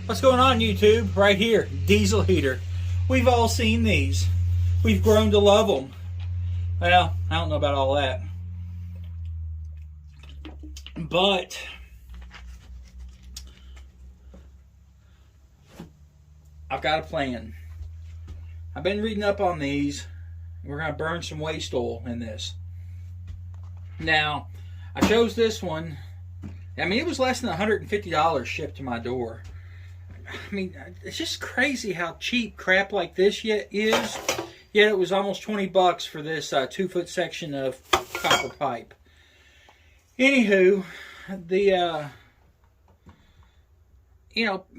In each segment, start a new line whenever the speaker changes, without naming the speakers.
What's going on, YouTube? Right here, diesel heater. We've all seen these. We've grown to love them. Well, I don't know about all that. But I've got a plan. I've been reading up on these. We're going to burn some waste oil in this. Now, I chose this one. I mean, it was less than $150 shipped to my door. I mean, it's just crazy how cheap crap like this yet is. Yet it was almost 20 bucks for this 2-foot section of copper pipe. Anywho,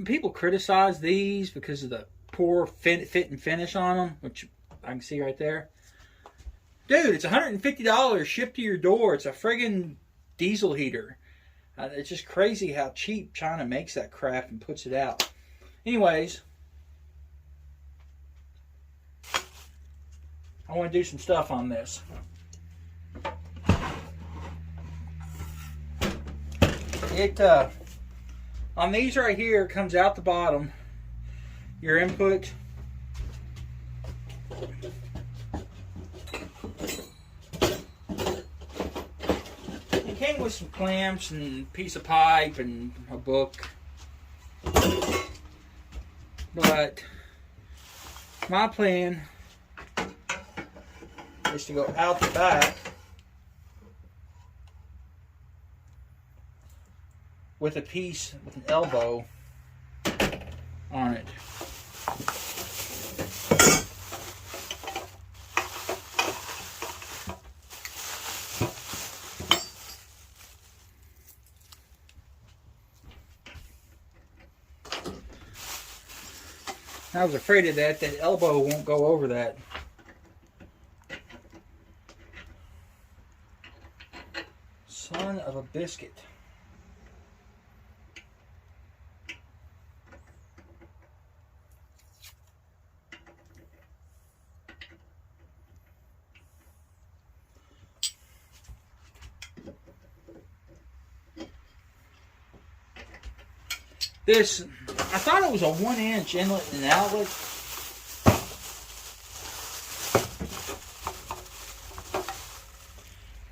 people criticize these because of the poor fit and finish on them, which I can see right there. Dude, it's $150 shipped to your door. It's a friggin' diesel heater. It's just crazy how cheap China makes that crap and puts it out. Anyways, I want to do some stuff on this. On these right here, it comes out the bottom. Your input. It came with some clamps and a piece of pipe and a book. But my plan is to go out the back with a piece with an elbow on it. I was afraid of that elbow won't go over that. Son of a biscuit. This, I thought it was a 1-inch inlet and outlet.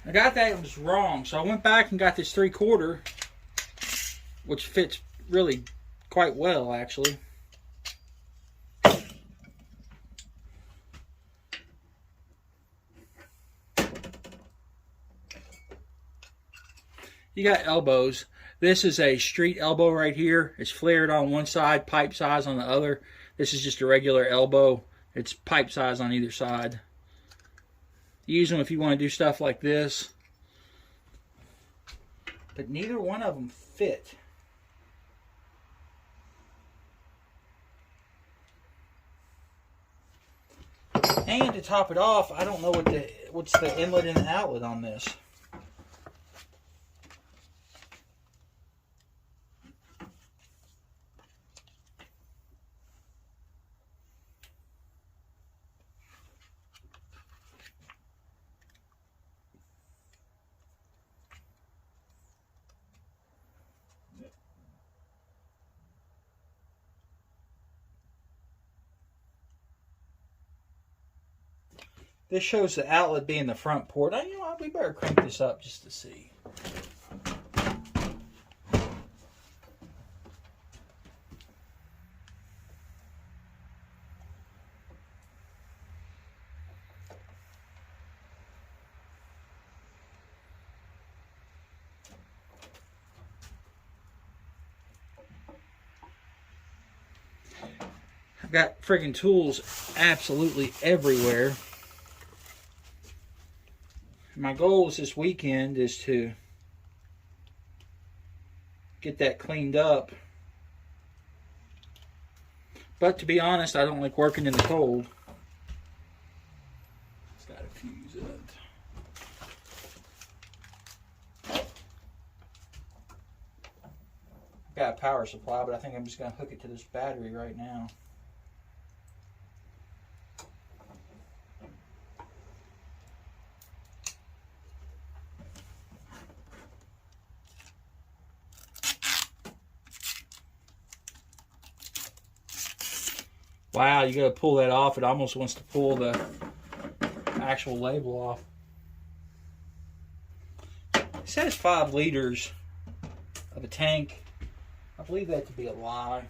I got that, it was wrong. So I went back and got this 3/4, which fits really quite well, actually. You got elbows. This is a street elbow right here. It's flared on one side, pipe size on the other. This is just a regular elbow. It's pipe size on either side. Use them if you want to do stuff like this. But neither one of them fit. And to top it off, I don't know what's the inlet and the outlet on this. This shows the outlet being the front port. You know what? We better crank this up just to see. I've got friggin' tools absolutely everywhere. My goals this weekend is to get that cleaned up. But to be honest, I don't like working in the cold. It's got to fuse it. I've got a power supply, but I think I'm just going to hook it to this battery right now. Wow, you gotta pull that off. It almost wants to pull the actual label off. It says 5 liters of a tank. I believe that to be a lie.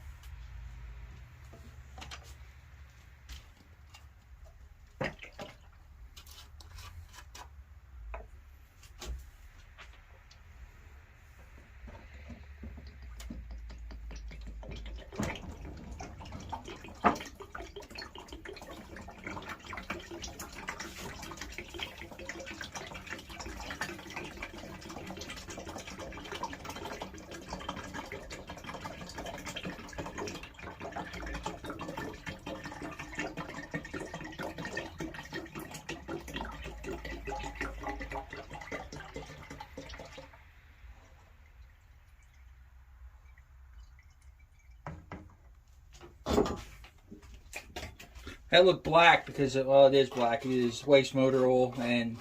That looked black because, well, it is black. It is waste motor oil and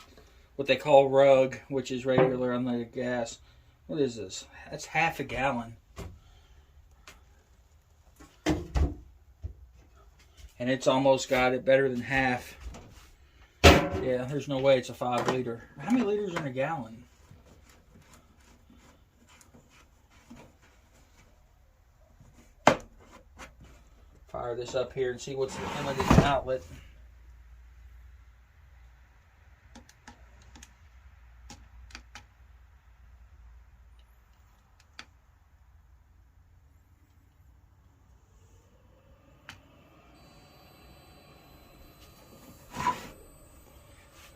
what they call rug, which is regular unleaded gas. What is this? That's half a gallon. And it's almost got it better than half. Yeah, there's no way it's a 5 liter. How many liters are in a gallon? Fire this up here and see what's the inlet and outlet.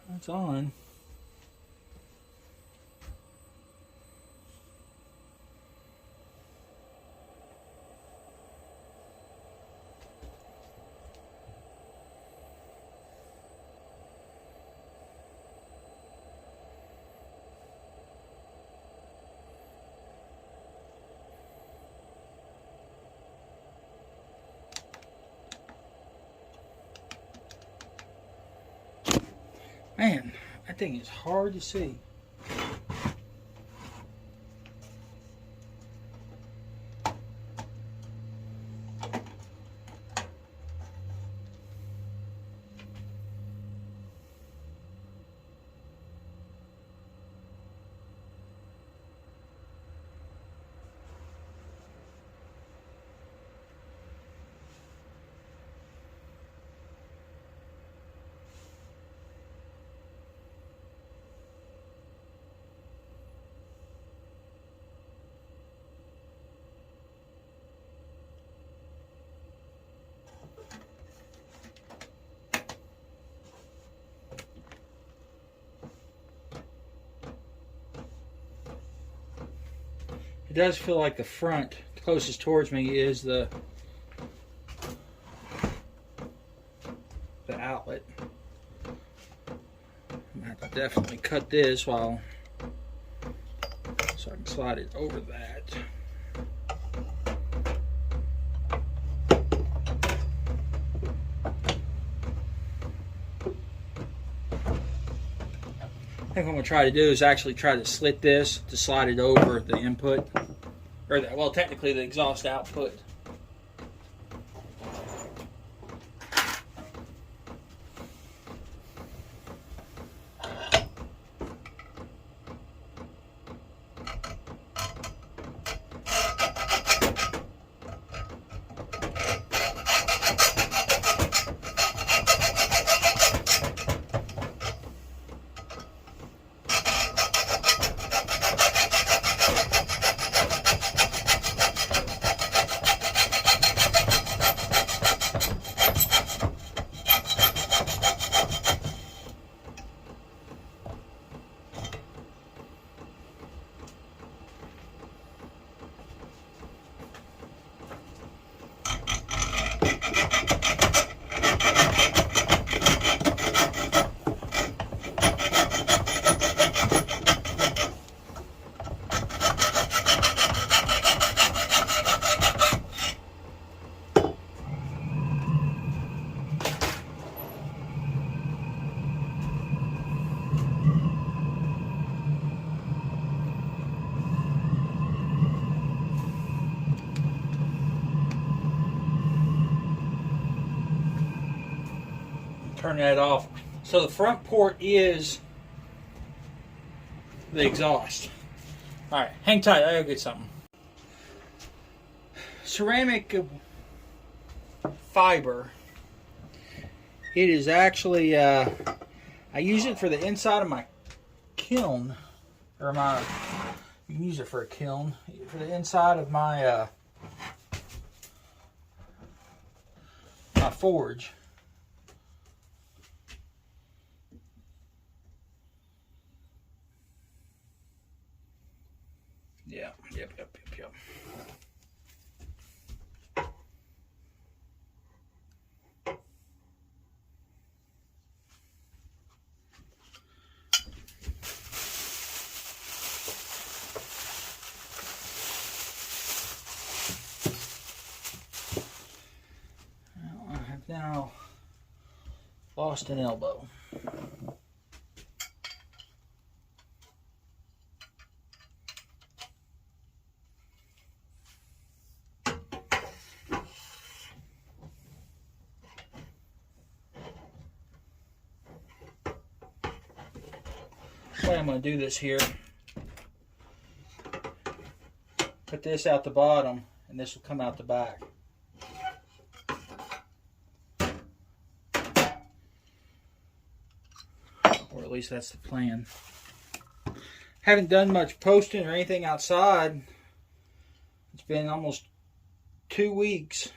That's on. Man, that thing is hard to see. It does feel like the front closest towards me is the outlet. I'm going to have to definitely cut this so I can slide it over that. I think what I'm going to try to do is actually try to slit this to slide it over the input, or well, technically the exhaust output. turn that off. So the front port is the exhaust. Alright, hang tight, I gotta get something. Ceramic fiber. It is actually, I use it for the inside of my kiln, or you can use it for a kiln, for the inside of my my forge. Yeah, yep. Well, I have now lost an elbow. The way I'm going to do this here, put this out the bottom and this will come out the back. Or at least that's the plan. Haven't done much posting or anything outside. It's been almost 2 weeks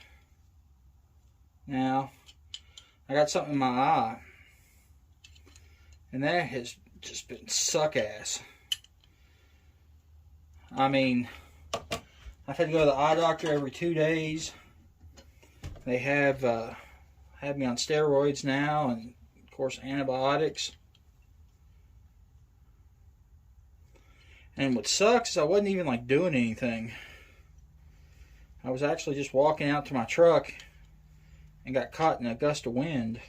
now. I got something in my eye, and that has just been suck ass. I mean, I've had to go to the eye doctor every 2 days. They have had me on steroids now, and of course antibiotics. And what sucks is I wasn't even like doing anything. I was actually just walking out to my truck and got caught in a gust of wind.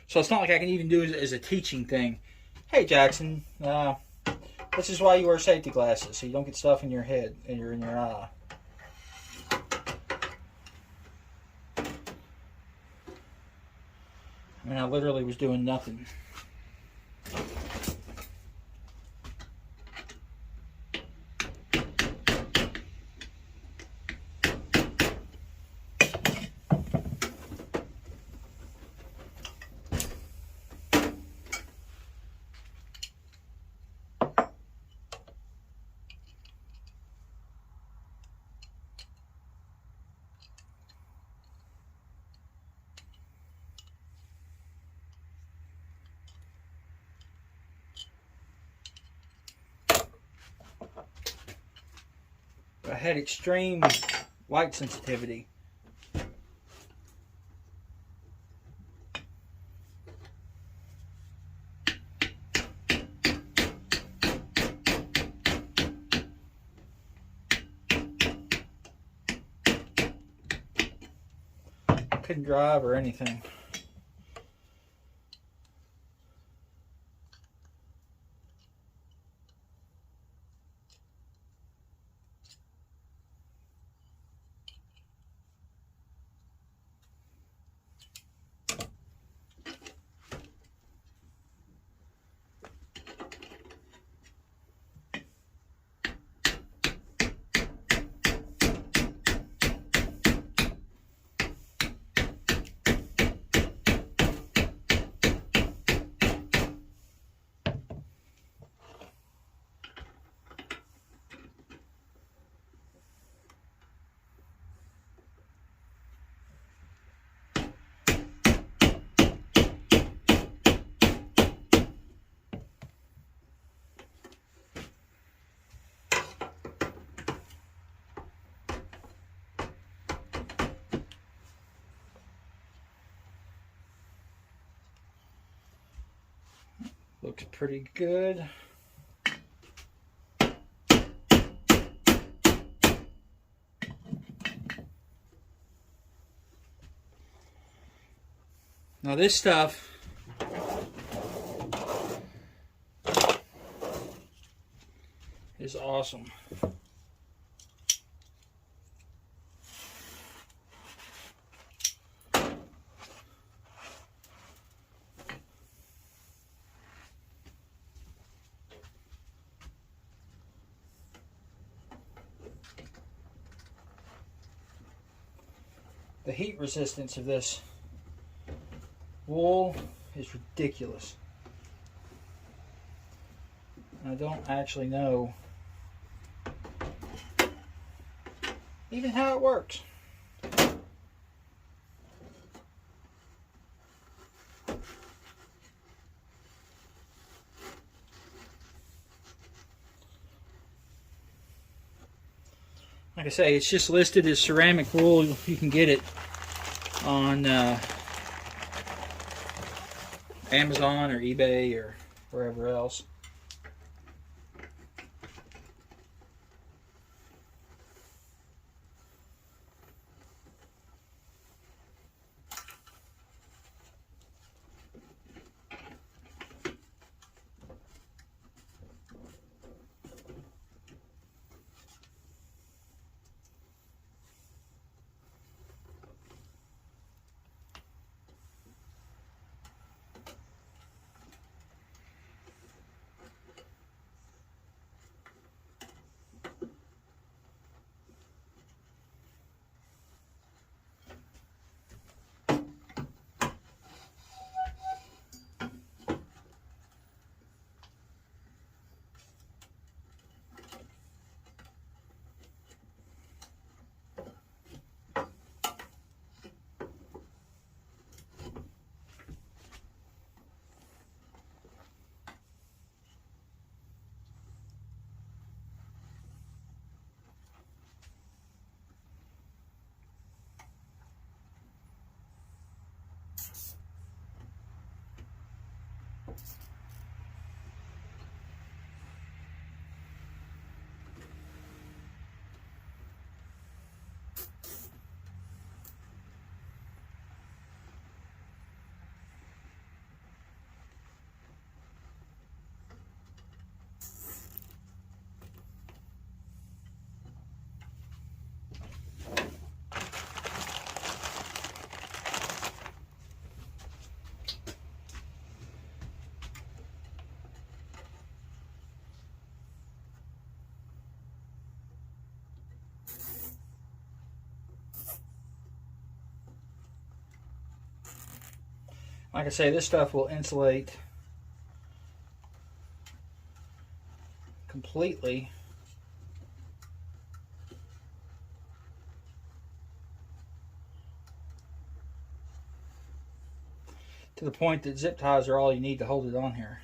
So it's not like I can even do it as a teaching thing. Hey Jackson, this is why you wear safety glasses, so you don't get stuff in your head and you're in your eye. I mean, I literally was doing nothing. I had extreme light sensitivity. Couldn't drive or anything. Looks pretty good. Now this stuff is awesome. The heat resistance of this wool is ridiculous. I don't actually know even how it works. Like I say, it's just listed as ceramic wool. You can get it on Amazon or eBay or wherever else. Like I say, this stuff will insulate completely. To the point that zip ties are all you need to hold it on here.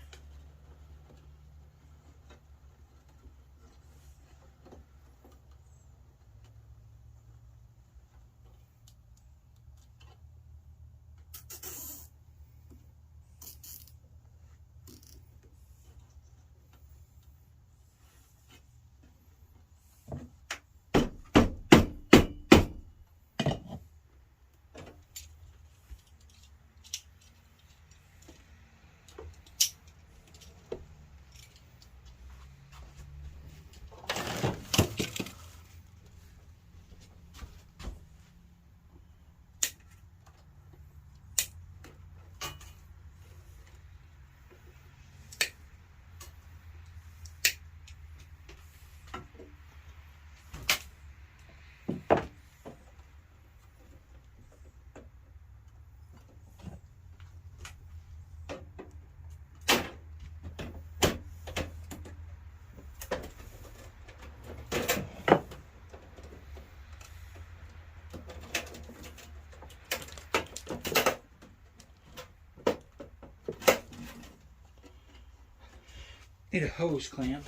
Need a hose clamp.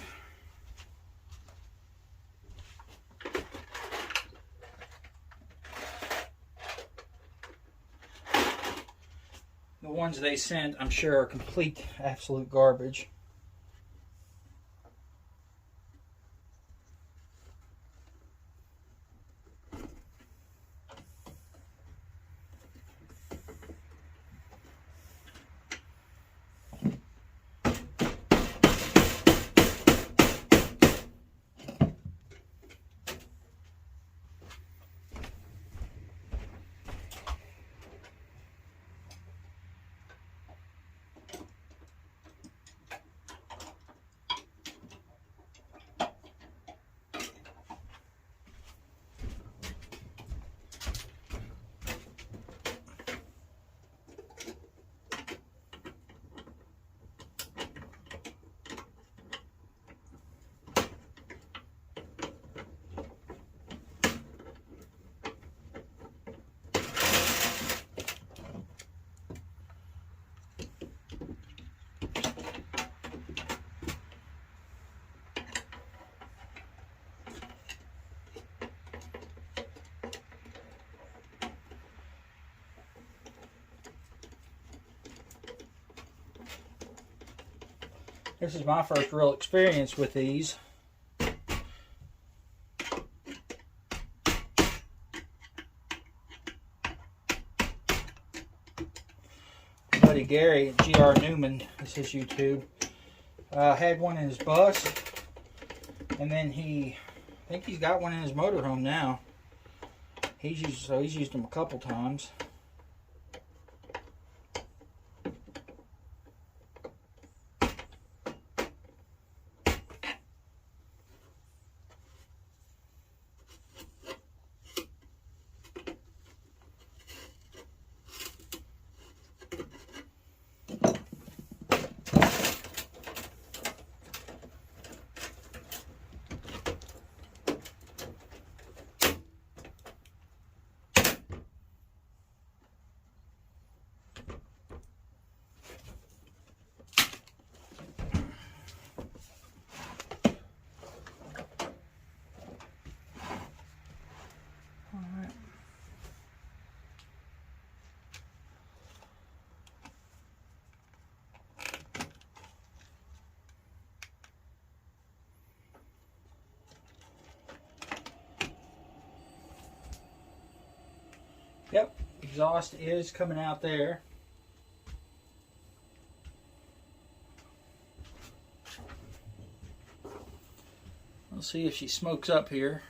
The ones they sent, I'm sure, are complete, absolute garbage. This is my first real experience with these. Buddy Gary, GR Newman, is his YouTube. Had one in his bus, and then I think he's got one in his motorhome now. He's used them a couple times. Yep, exhaust is coming out there. We'll see if she smokes up here.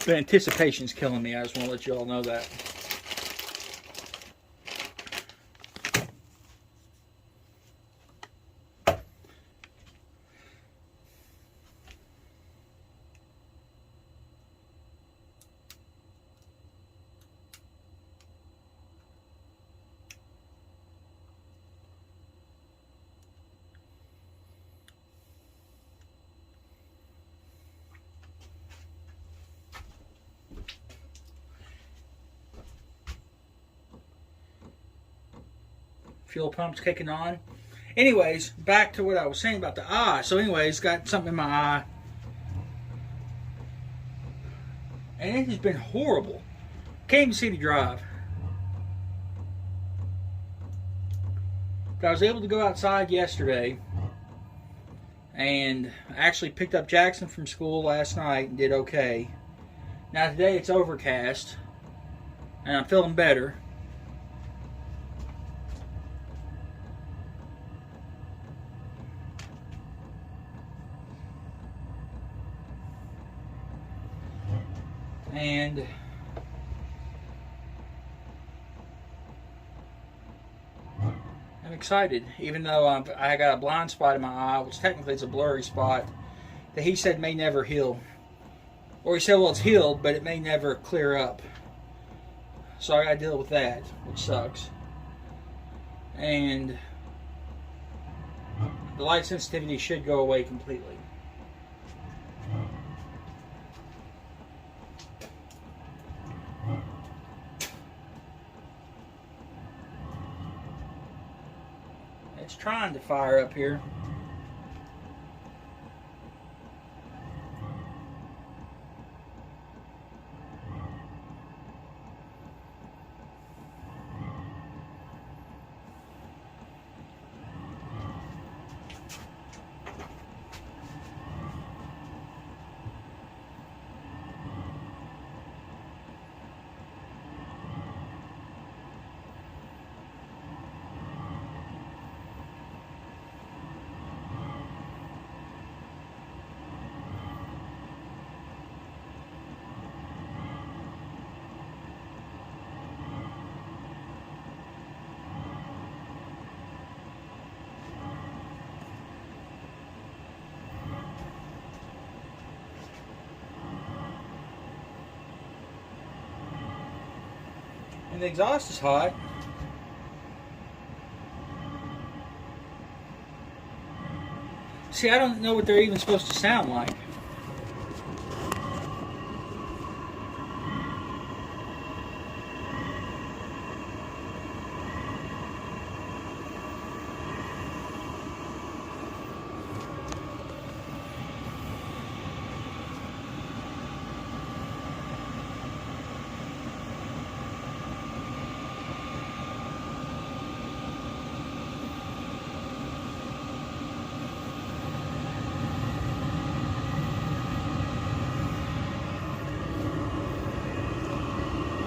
The anticipation's killing me. I just want to let you all know that. Fuel pump's kicking on. Anyways, back to what I was saying about the eye. So anyways, got something in my eye. And it has been horrible. Can't even see to drive. But I was able to go outside yesterday. And I actually picked up Jackson from school last night and did okay. Now today it's overcast. And I'm feeling better. And I'm excited, even though I got a blind spot in my eye, which technically is a blurry spot, that he said may never heal. Or he said, well, it's healed, but it may never clear up. So I got to deal with that, which sucks. And the light sensitivity should go away completely. It's trying to fire up here. And the exhaust is hot. See, I don't know what they're even supposed to sound like.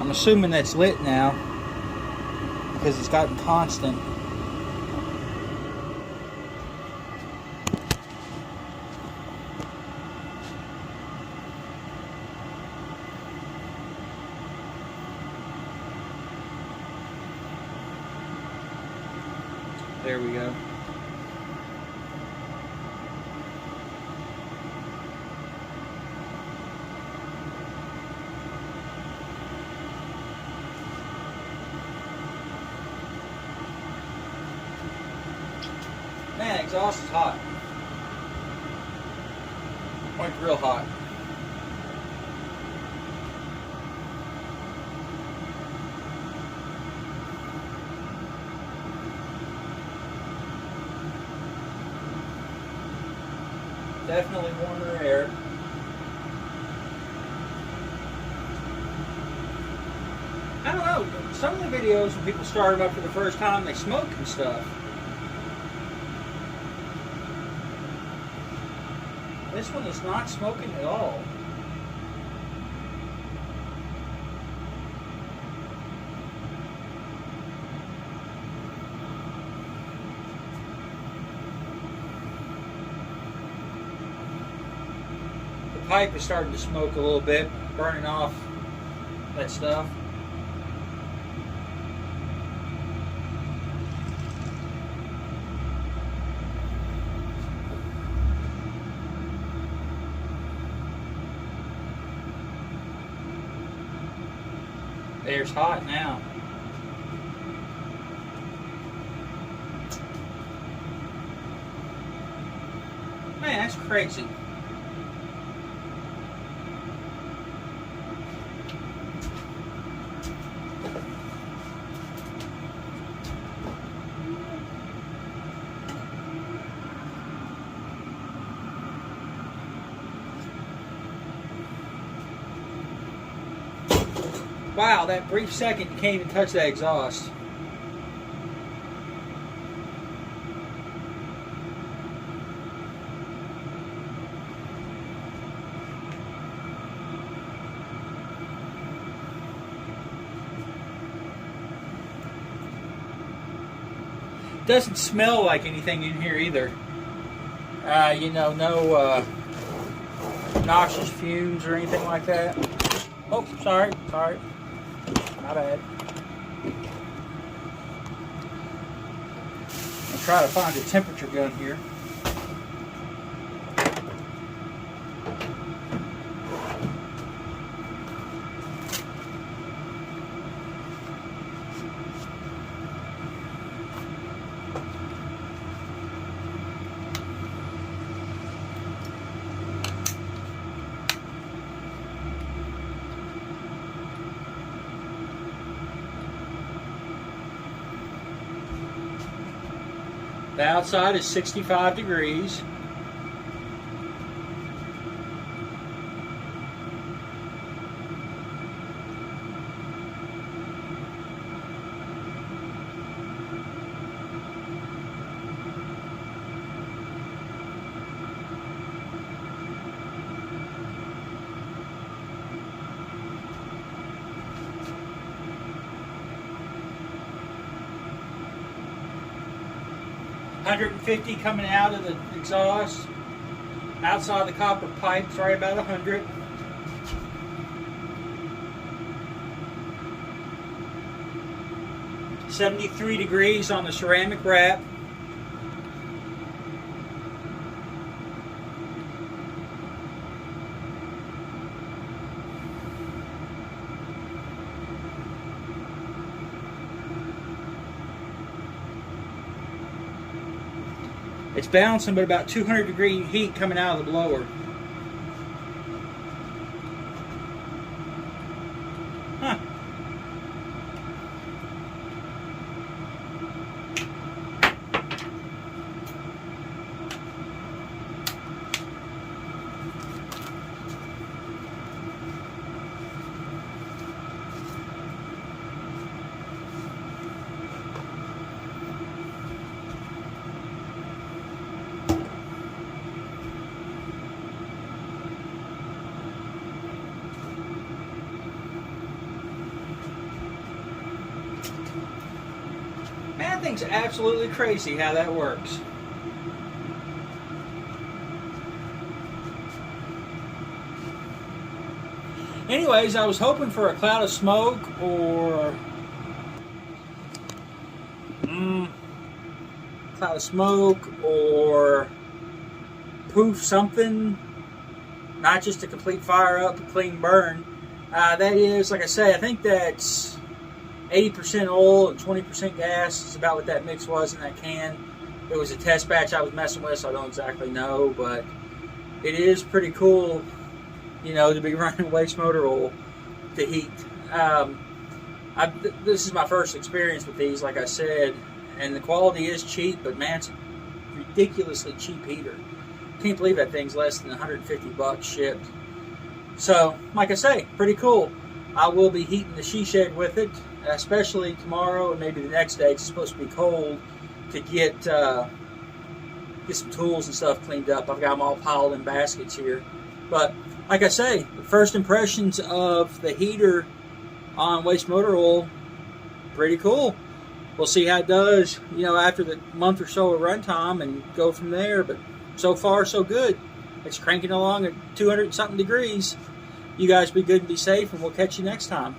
I'm assuming that's lit now because it's gotten constant. There we go. Man, exhaust is hot. Like real hot. Definitely warmer air. I don't know, some of the videos when people start them up for the first time, they smoke and stuff. This one is not smoking at all. The pipe is starting to smoke a little bit, burning off that stuff. The air's hot now. Man, that's crazy. Wow, that brief second you can't even touch that exhaust. Doesn't smell like anything in here either. You know, no noxious fumes or anything like that. Oh, sorry. My bad. I'll try to find a temperature gun here. The outside is 65 degrees. $150 coming out of the exhaust. Outside the copper pipe's right about 100. $73 degrees on the ceramic wrap. It's bouncing, but about 200-degree heat coming out of the blower. Huh. Man, that thing's absolutely crazy how that works. Anyways, I was hoping for a cloud of smoke or cloud of smoke or poof something, not just a complete fire up, a clean burn. That is, like I say, I think that's 80% oil and 20% gas is about what that mix was in that can. It was a test batch I was messing with, so I don't exactly know, but it is pretty cool, you know, to be running waste motor oil to heat. This is my first experience with these, like I said, and the quality is cheap, but man, it's a ridiculously cheap heater. Can't believe that thing's less than 150 bucks shipped. So, like I say, pretty cool. I will be heating the she shed with it, especially tomorrow and maybe the next day. It's supposed to be cold to get some tools and stuff cleaned up. I've got them all piled in baskets here. But like I say, the first impressions of the heater on waste motor oil, pretty cool. We'll see how it does, you know, after the month or so of runtime and go from there. But so far, so good. It's cranking along at 200 something degrees. You guys be good and be safe, and we'll catch you next time.